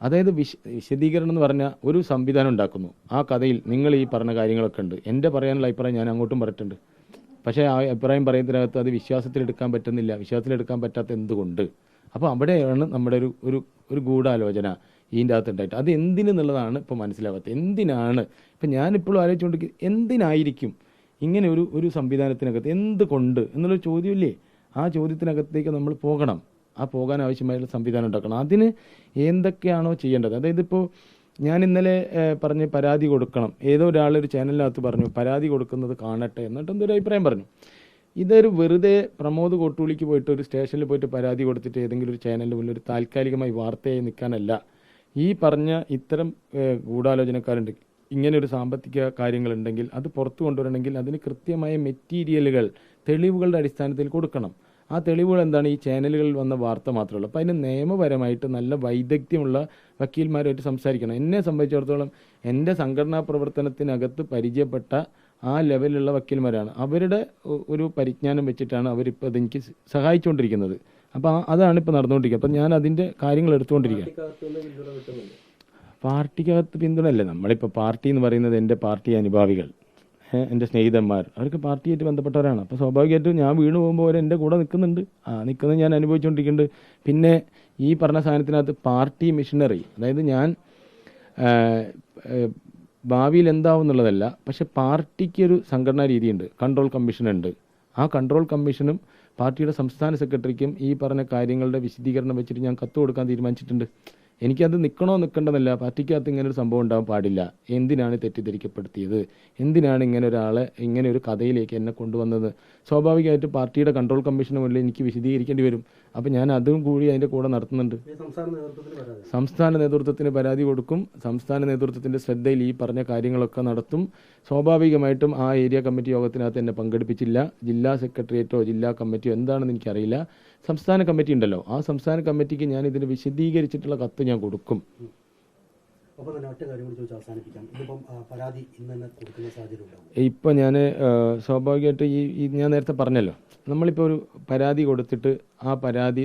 അതായത് വിശദീകരണം എന്ന് പറഞ്ഞാൽ ഒരു സംവിധാനം ഉണ്ടാക്കുന്നു. ആ കഥയിൽ നിങ്ങൾ ഈ പറഞ്ഞ കാര്യങ്ങളൊക്കെ ഉണ്ട്. എൻ്റെ പറയാനുള്ള അഭിപ്രായം ഞാൻ അങ്ങോട്ടും പറഞ്ഞിട്ടുണ്ട്. പക്ഷേ ആ അഭിപ്രായം പറയുന്നതിനകത്ത് അത് വിശ്വാസത്തിലെടുക്കാൻ പറ്റുന്നില്ല. വിശ്വാസത്തിലെടുക്കാൻ പറ്റാത്ത എന്തുകൊണ്ട്? അപ്പോൾ അവിടെയാണ് നമ്മുടെ ഒരു ഗൂഢാലോചന ഇതിൻ്റെ അകത്തുണ്ടായിട്ട്. അത് എന്തിനെന്നുള്ളതാണ് ഇപ്പോൾ മനസ്സിലാവാത്തത്. എന്തിനാണ് ഇപ്പം ഞാനിപ്പോഴും ആലോചിച്ചുകൊണ്ടിരിക്കുന്നത്, എന്തിനായിരിക്കും ഇങ്ങനെ ഒരു സംവിധാനത്തിനകത്ത് എന്തുകൊണ്ട് എന്നുള്ളൊരു ചോദ്യമില്ലേ? ആ ചോദ്യത്തിനകത്തേക്ക് നമ്മൾ പോകണം. ആ പോകാൻ ആവശ്യമായിട്ടുള്ള സംവിധാനം ഉണ്ടാക്കണം. അതിന് എന്തൊക്കെയാണോ ചെയ്യേണ്ടത്, അതായത് ഇപ്പോൾ ഞാൻ ഇന്നലെ പറഞ്ഞ് പരാതി കൊടുക്കണം, ഏതോ ഒരാളൊരു ചാനലിനകത്ത് പറഞ്ഞു പരാതി കൊടുക്കുന്നത് കാണട്ടെ എന്നിട്ട് എന്തൊരു അഭിപ്രായം പറഞ്ഞു. ഇതൊരു വെറുതെ പ്രമോദ് കോട്ടൂളിക്ക് പോയിട്ട് ഒരു സ്റ്റേഷനിൽ പോയിട്ട് പരാതി കൊടുത്തിട്ട് ഏതെങ്കിലും ഒരു ചാനലിൻ്റെ മുന്നിൽ ഒരു താൽക്കാലികമായി വാർത്തയായി നിൽക്കാനല്ല. ഈ പറഞ്ഞ ഇത്തരം ഗൂഢാലോചനക്കാരുണ്ട്, ഇങ്ങനെ ഒരു സാമ്പത്തിക കാര്യങ്ങളുണ്ടെങ്കിൽ അത് പുറത്തു കൊണ്ടുവരണമെങ്കിൽ അതിന് കൃത്യമായ മെറ്റീരിയലുകൾ തെളിവുകളുടെ അടിസ്ഥാനത്തിൽ കൊടുക്കണം. ആ തെളിവുകൾ എന്താണ്? ഈ ചാനലുകളിൽ വന്ന വാർത്ത മാത്രമേ ഉള്ളൂ. അപ്പോൾ അതിന് നിയമപരമായിട്ട് നല്ല വൈദഗ്ധ്യമുള്ള വക്കീൽമാരുമായിട്ട് സംസാരിക്കണം. എന്നെ സംബന്ധിച്ചിടത്തോളം എൻ്റെ സംഘടനാ പ്രവർത്തനത്തിനകത്ത് പരിചയപ്പെട്ട ആ ലെവലിലുള്ള വക്കീൽമാരാണ്. അവരുടെ ഒരു പരിജ്ഞാനം വെച്ചിട്ടാണ് അവരിപ്പോൾ അതെനിക്ക് സഹായിച്ചുകൊണ്ടിരിക്കുന്നത്. അപ്പോൾ അതാണ് ഇപ്പോൾ നടന്നുകൊണ്ടിരിക്കുക. അപ്പം ഞാൻ അതിൻ്റെ കാര്യങ്ങൾ എടുത്തുകൊണ്ടിരിക്കുകയാണ്. പാർട്ടിക്കകത്ത് പിന്തുണയല്ലേ, നമ്മളിപ്പോൾ പാർട്ടി എന്ന് പറയുന്നത് എൻ്റെ പാർട്ടി അനുഭാവികൾ, എൻ്റെ സ്നേഹിതന്മാർ, അവർക്ക് പാർട്ടിയായിട്ട് ബന്ധപ്പെട്ടവരാണ്. അപ്പോൾ സ്വാഭാവികമായിട്ടും ഞാൻ വീണ് പോകുമ്പോൾ അവർ എൻ്റെ കൂടെ നിൽക്കുന്നുണ്ട്. നിൽക്കുന്നത് ഞാൻ അനുഭവിച്ചുകൊണ്ടിരിക്കുന്നുണ്ട്. പിന്നെ ഈ പറഞ്ഞ സാധനത്തിനകത്ത് പാർട്ടി മിഷനറി, അതായത് ഞാൻ ഭാവിയിൽ എന്താവും എന്നുള്ളതല്ല, പക്ഷെ പാർട്ടിക്കൊരു സംഘടനാ രീതിയുണ്ട്, കൺട്രോൾ കമ്മീഷനുണ്ട്. ആ കൺട്രോൾ കമ്മീഷനും പാർട്ടിയുടെ സംസ്ഥാന സെക്രട്ടറിക്കും ഈ പറഞ്ഞ കാര്യങ്ങളുടെ വിശദീകരണം വെച്ചിട്ട് ഞാൻ കത്ത് കൊടുക്കാൻ തീരുമാനിച്ചിട്ടുണ്ട്. എനിക്കത് നിൽക്കണോ നിൽക്കേണ്ടതല്ല, പാർട്ടിക്കകത്ത് ഇങ്ങനെ ഒരു സംഭവം ഉണ്ടാകാൻ പാടില്ല. എന്തിനാണ് തെറ്റിദ്ധരിക്കപ്പെടുത്തിയത്, എന്തിനാണ് ഇങ്ങനെ ഒരാളെ ഇങ്ങനെ ഒരു കഥയിലേക്ക് എന്നെ കൊണ്ടുവന്നത്? സ്വാഭാവികമായിട്ട് പാർട്ടിയുടെ കൺട്രോൾ കമ്മീഷന് മുന്നിൽ എനിക്ക് വിശദീകരിക്കേണ്ടി വരും. അപ്പം ഞാൻ അതും കൂടി അതിൻ്റെ കൂടെ നടത്തുന്നുണ്ട്. സംസ്ഥാന നേതൃത്വത്തിന് പരാതി കൊടുക്കും. സംസ്ഥാന നേതൃത്വത്തിൻ്റെ ശ്രദ്ധയിൽ ഈ പറഞ്ഞ കാര്യങ്ങളൊക്കെ നടത്തും. സ്വാഭാവികമായിട്ടും ആ ഏരിയ കമ്മിറ്റി യോഗത്തിനകത്ത് എന്നെ പങ്കെടുപ്പിച്ചില്ല. ജില്ലാ സെക്രട്ടേറിയറ്റോ ജില്ലാ കമ്മിറ്റിയോ എന്താണെന്ന് എനിക്കറിയില്ല. സംസ്ഥാന കമ്മിറ്റി ഉണ്ടല്ലോ, ആ സംസ്ഥാന കമ്മിറ്റിക്ക് ഞാൻ ഇതിന് വിശദീകരിച്ചിട്ടുള്ള കത്ത് ഞാൻ കൊടുക്കും. ഇപ്പം ഞാൻ സ്വാഭാവികമായിട്ട് ഈ ഞാൻ നേരത്തെ പറഞ്ഞല്ലോ, നമ്മളിപ്പോൾ ഒരു പരാതി കൊടുത്തിട്ട് ആ പരാതി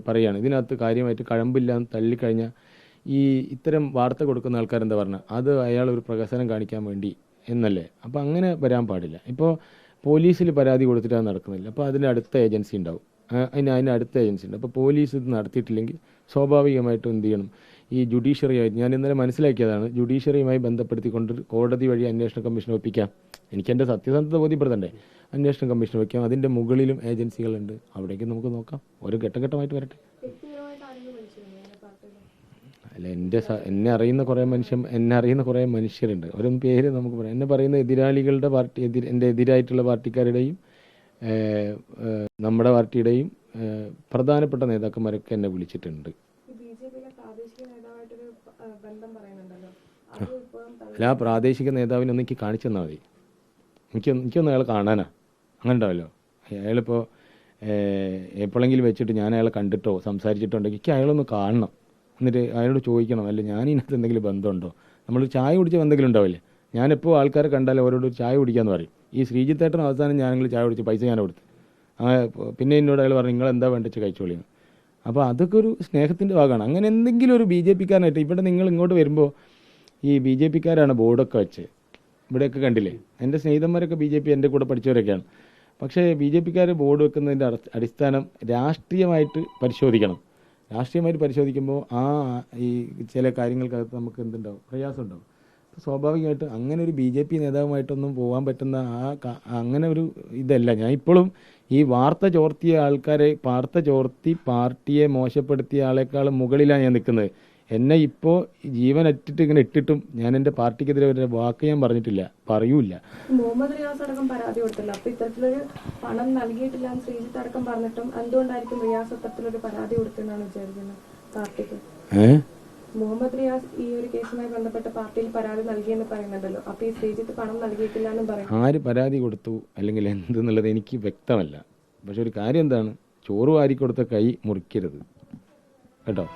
പറയുകയാണ്, ഇതിനകത്ത് കാര്യമായിട്ട് കഴമ്പില്ലാന്ന് തള്ളിക്കഴിഞ്ഞാൽ ഈ ഇത്തരം വാർത്ത കൊടുക്കുന്ന ആൾക്കാരെന്താ പറഞ്ഞാൽ അത് അയാൾ ഒരു പ്രഹസനം കാണിക്കാൻ വേണ്ടി എന്നല്ലേ. അപ്പോൾ അങ്ങനെ വരാൻ പാടില്ല. ഇപ്പോൾ പോലീസിൽ പരാതി കൊടുത്തിട്ട് അത് നടക്കുന്നില്ല, അപ്പോൾ അതിന് അടുത്ത ഏജൻസി ഉണ്ടാവും, അതിന് അടുത്ത ഏജൻസി ഉണ്ട്. അപ്പോൾ പോലീസ് ഇത് നടത്തിയിട്ടില്ലെങ്കിൽ സ്വാഭാവികമായിട്ടും എന്ത് ചെയ്യണം, ഈ ജുഡീഷ്യറിയായി ഞാൻ ഇന്നലെ മനസ്സിലാക്കിയതാണ്, ജുഡീഷ്യറിയുമായി ബന്ധപ്പെടുത്തിക്കൊണ്ട് കോടതി വഴി അന്വേഷണ കമ്മീഷൻ ഒപ്പിക്കാം. എനിക്ക് എൻ്റെ സത്യസന്ധത ബോധ്യപ്പെടുത്തണ്ടേ? അന്വേഷണ കമ്മീഷൻ വയ്ക്കാം. അതിൻ്റെ മുകളിലും ഏജൻസികളുണ്ട്, അവിടേക്ക് നമുക്ക് നോക്കാം. ഒരു ഘട്ടമായിട്ട് വരട്ടെ. അല്ല, എന്നെ അറിയുന്ന കുറേ മനുഷ്യരുണ്ട്. അവരൊന്നും പേര് നമുക്ക് പറയാം. എന്നെ പറയുന്ന എതിരാളികളുടെ പാർട്ടി, എൻ്റെ എതിരായിട്ടുള്ള പാർട്ടിക്കാരുടെയും നമ്മുടെ പാർട്ടിയുടെയും പ്രധാനപ്പെട്ട നേതാക്കന്മാരൊക്കെ എന്നെ വിളിച്ചിട്ടുണ്ട്. അല്ല, ആ പ്രാദേശിക നേതാവിനെ ഒന്ന് എനിക്ക് കാണിച്ചു തന്നാൽ മതി. എനിക്കൊന്ന് അയാളെ കാണാനാ. അങ്ങനെ ഉണ്ടാവല്ലോ, അയാളിപ്പോൾ എപ്പോഴെങ്കിലും വെച്ചിട്ട് ഞാൻ അയാളെ കണ്ടിട്ടോ സംസാരിച്ചിട്ടുണ്ടെങ്കിൽ എനിക്ക് അയാളൊന്ന് കാണണം. എന്നിട്ട് അയാളോട് ചോദിക്കണം, അല്ല ഞാൻ ഇതിനകത്ത് എന്തെങ്കിലും ബന്ധമുണ്ടോ? നമ്മൾ ചായ കുടിച്ച എന്തെങ്കിലും ഉണ്ടാവില്ലേ? ഞാനെപ്പോൾ ആൾക്കാരെ കണ്ടാൽ അവരോട് ചായ കുടിക്കാമെന്ന് പറയും. ഈ ശ്രീജിത്തേട്ടൻ അവസാനം ഞാനെങ്കിലും ചായ കുടിച്ച് പൈസ ഞാൻ കൊടുത്ത്, പിന്നെ എന്നോട് അയാൾ പറഞ്ഞു നിങ്ങൾ എന്താ വേണ്ടിച്ച് കഴിച്ചോളിന്ന്. അപ്പോൾ അതൊക്കെ ഒരു സ്നേഹത്തിൻ്റെ ഭാഗമാണ്. അങ്ങനെ എന്തെങ്കിലും ഒരു ബി ജെ പിക്കാരനായിട്ട് ഇവിടെ നിങ്ങൾ ഇങ്ങോട്ട് വരുമ്പോൾ ഈ ബി ജെ പിക്കാരാണ് ബോർഡൊക്കെ വെച്ച് ഇവിടെയൊക്കെ കണ്ടില്ലേ. എൻ്റെ സ്നേഹിതന്മാരൊക്കെ ബി ജെ പി എൻ്റെ കൂടെ പഠിച്ചവരൊക്കെയാണ്. പക്ഷേ ബി ജെ പിക്കാർ ബോർഡ് വെക്കുന്നതിൻ്റെ അടിസ്ഥാനം രാഷ്ട്രീയമായിട്ട് പരിശോധിക്കണം. രാഷ്ട്രീയമായിട്ട് പരിശോധിക്കുമ്പോൾ ഈ ചില കാര്യങ്ങൾക്കകത്ത് നമുക്ക് എന്തുണ്ടാവും, പ്രയാസം ഉണ്ടാവും. സ്വാഭാവികമായിട്ട് അങ്ങനെ ഒരു ബി ജെ പി നേതാവുമായിട്ടൊന്നും പോകാൻ പറ്റുന്ന അങ്ങനെ ഒരു ഇതല്ല. ഞാൻ ഇപ്പോഴും ഈ വാർത്ത ചോർത്തിയ ആൾക്കാരെ പാർട്ടിയെ മോശപ്പെടുത്തിയ ആളെക്കാളും മുകളിലാണ് ഞാൻ നിൽക്കുന്നത്. എന്നെ ഇപ്പോൾ ജീവൻ ഇങ്ങനെ ഇട്ടിട്ടും ഞാൻ എൻ്റെ പാർട്ടിക്കെതിരെ ഒരു വാക്ക് ഞാൻ പറഞ്ഞിട്ടില്ല, പറയൂല. മുഹമ്മദ് റിയാസ് അടക്കം പരാതി കൊടുത്തില്ല. അപ്പൊ ഇത്തരത്തിലൊരു പണം നൽകിയിട്ടില്ല എന്ന് ശ്രീജിത്ത് അടക്കം പറഞ്ഞിട്ടും എന്തുകൊണ്ടായിരിക്കും റിയാസ് അത്തരത്തിലൊരു പരാതി കൊടുത്തെന്നാണ് വിചാരിക്കുന്നത് പാർട്ടിക്ക്? മുഹമ്മദ് റിയാസ് ഈ ഒരു കേസുമായി ബന്ധപ്പെട്ട് പാർട്ടിയിൽ പരാതി നൽകിയെന്ന് പറയുന്നുണ്ടല്ലോ. അപ്പൊ ഈ ശ്രീജിത്ത് പണം നൽകിയിട്ടില്ല എന്നും പറയും. ആര് പരാതി കൊടുത്തു അല്ലെങ്കിൽ എന്തെന്നുള്ളത് എനിക്ക് വ്യക്തമല്ല. പക്ഷെ ഒരു കാര്യം എന്താണ്, ചോറ് വാരിക്കൊടുത്ത കൈ മുറിക്കരുത് കേട്ടോ.